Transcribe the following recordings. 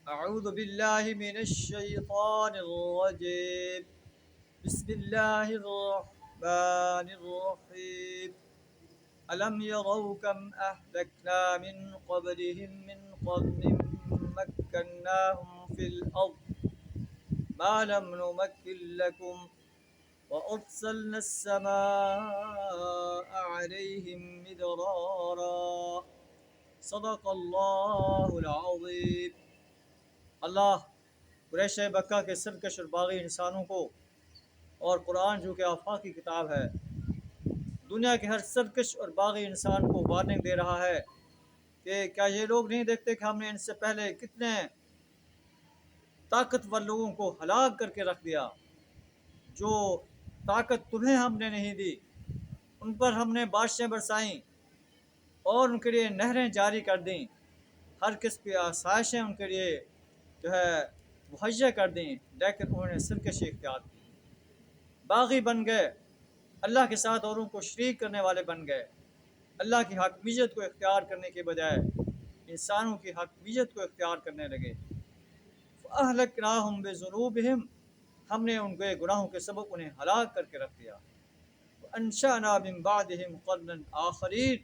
أعوذ بالله من الشيطان الرجيم. بسم الله الرحمن الرحيم. ألم يروا كم أهلكنا من قبلهم من قرن مكناهم في الأرض ما لم نمكن لكم وأرسلنا السماء عليهم مدرارا. صدق الله العظيم. اللہ قریش بکہ کے سرکش اور باغی انسانوں کو اور قرآن جو کہ آفاقی کتاب ہے دنیا کے ہر سرکش اور باغی انسان کو وارننگ دے رہا ہے کہ کیا یہ لوگ نہیں دیکھتے کہ ہم نے ان سے پہلے کتنے طاقتور لوگوں کو ہلاک کر کے رکھ دیا. جو طاقت تمہیں ہم نے نہیں دی ان پر ہم نے بارشیں برسائیں اور ان کے لیے نہریں جاری کر دیں. ہر قسم کی آسائشیں ان کے لیے جو ہے مہیا کر دیں، لیکن انہوں نے سرکشی اختیار کی، باغی بن گئے، اللہ کے ساتھ اوروں کو شریک کرنے والے بن گئے. اللہ کی حاکمیت کو اختیار کرنے کے بجائے انسانوں کی حاکمیت کو اختیار کرنے لگے. فَأَهْلَكْنَاهُمْ بِذُنُوبِهِمْ، ہم نے ان کے گناہوں کے سبب انہیں ہلاک کر کے رکھ دیا. وَأَنشَأْنَا مِن بَعْدِهِمْ قَرْنًا آخَرِينَ،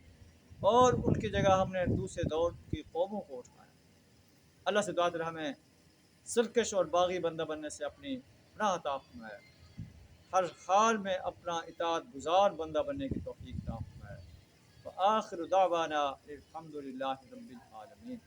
اور ان کی جگہ ہم نے دوسرے دور کی قوموں کو اٹھایا. اللہ سے دعا ہے ہمیں سرکش اور باغی بندہ بننے سے اپنی پناہ عطا فرمائے، ہر حال میں اپنا اطاعت گزار بندہ بننے کی توفیق عطا فرمائے. وآخر دعوانا الحمد للہ رب العالمین.